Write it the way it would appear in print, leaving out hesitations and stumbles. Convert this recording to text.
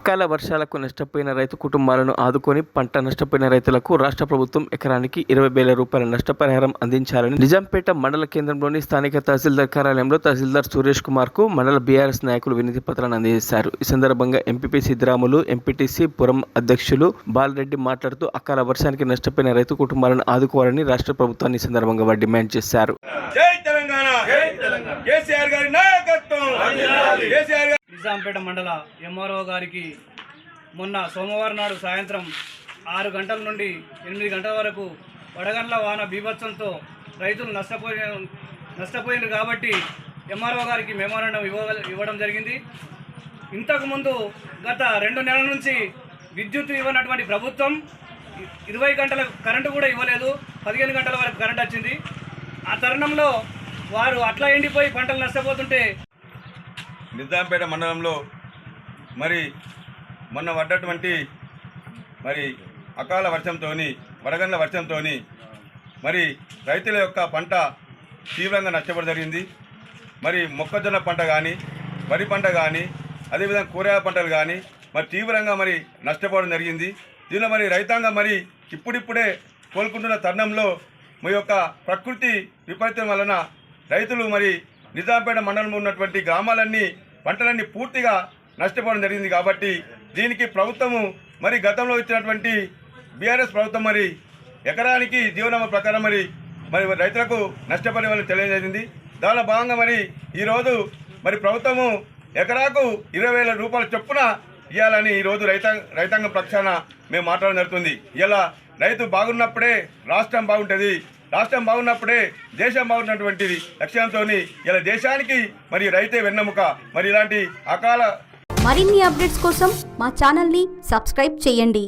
అకాల వర్షాలకు నష్టపోయిన రైతు కుటుంబాలను ఆదుకొని పంట నష్టపోయిన రైతులకు రాష్ట్ర ప్రభుత్వం ఎకరానికి 20,000 రూపాయల నష్టపరిహారం అందించాలని నిజాంపేట మండల కేంద్రంలోని స్థానిక తహసీల్దార్ కార్యాలయంలో తహసీల్దార్ సురేష్ కుమార్ కు మండల బీఆర్ఎస్ నాయకులు వినతి పత్రాన్ని అందజేశారు. ఈ సందర్భంగా ఎంపీపీ సిద్దిరాములు, ఎంపీటీసీ పురం అధ్యక్షులు బాలరెడ్డి మాట్లాడుతూ అకాల వర్షానికి నష్టపోయిన రైతు కుటుంబాలను ఆదుకోవాలని రాష్ట్ర ప్రభుత్వాన్ని ఈ సందర్భంగా వారు డిమాండ్ చేశారు. నిజాంపేట మండల ఎంఆర్ఓ గారికి మొన్న సోమవారం నాడు సాయంత్రం 6 గంటల నుండి 8 గంటల వరకు వడగండ్ల వాన బీభత్సంతో రైతులు నష్టపోయినారు కాబట్టి ఎంఆర్ఓ గారికి మెమోరాండం ఇవ్వడం జరిగింది. ఇంతకుముందు గత 2 నెలల నుంచి విద్యుత్ ఇవ్వనటువంటి ప్రభుత్వం 20 గంటల కరెంటు కూడా ఇవ్వలేదు. 15 గంటల వరకు కరెంట్ వచ్చింది. ఆ తరుణంలో వారు అట్లా ఎండిపోయి పంటలు నష్టపోతుంటే నిజాంపేట మండలంలో మరి మొన్న పడ్డటువంటి మరి అకాల వర్షంతో వడగండ్ల వర్షంతో మరి రైతుల యొక్క పంట తీవ్రంగా నష్టపోవడం జరిగింది. మరి మొక్కజొన్న పంట కానీ, వరి పంట కానీ, అదేవిధంగా కూరగాయల పంటలు కానీ మరి తీవ్రంగా మరి నష్టపోవడం జరిగింది. దీనిలో మరి రైతాంగం మరి ఇప్పుడిప్పుడే కోలుకుంటున్న తరుణంలో మీ యొక్క ప్రకృతి విపరీతం వలన రైతులు మరి నిజాంపేట మండలంలో ఉన్నటువంటి గ్రామాలన్నీ పంటలన్నీ పూర్తిగా నష్టపోవడం జరిగింది. కాబట్టి దీనికి ప్రభుత్వము మరి గతంలో ఇచ్చినటువంటి బీఆర్ఎస్ ప్రభుత్వం మరి ఎకరానికి జీవనామా ప్రకారం మరి రైతులకు నష్టపరిహారం తెలియజేసింది. దానిలో భాగంగా మరి ఈరోజు మరి ప్రభుత్వము ఎకరాకు 20,000 రూపాయల చొప్పున ఇవ్వాలని ఈరోజు రైతాంగం పక్షాన మేము మాట్లాడడం జరుగుతుంది. ఇలా రైతు బాగున్నప్పుడే రాష్ట్రం బాగుంటుంది, రాష్ట్రం బాగున్నప్పుడే దేశం బాగున్నటువంటిది లక్ష్యంతో ఇలా దేశానికి మరి రైతే వెన్నెముక. మరి ఇలాంటి అకాల మరిన్ని అప్డేట్స్ కోసం మా ఛానల్ని సబ్స్క్రైబ్ చేయండి.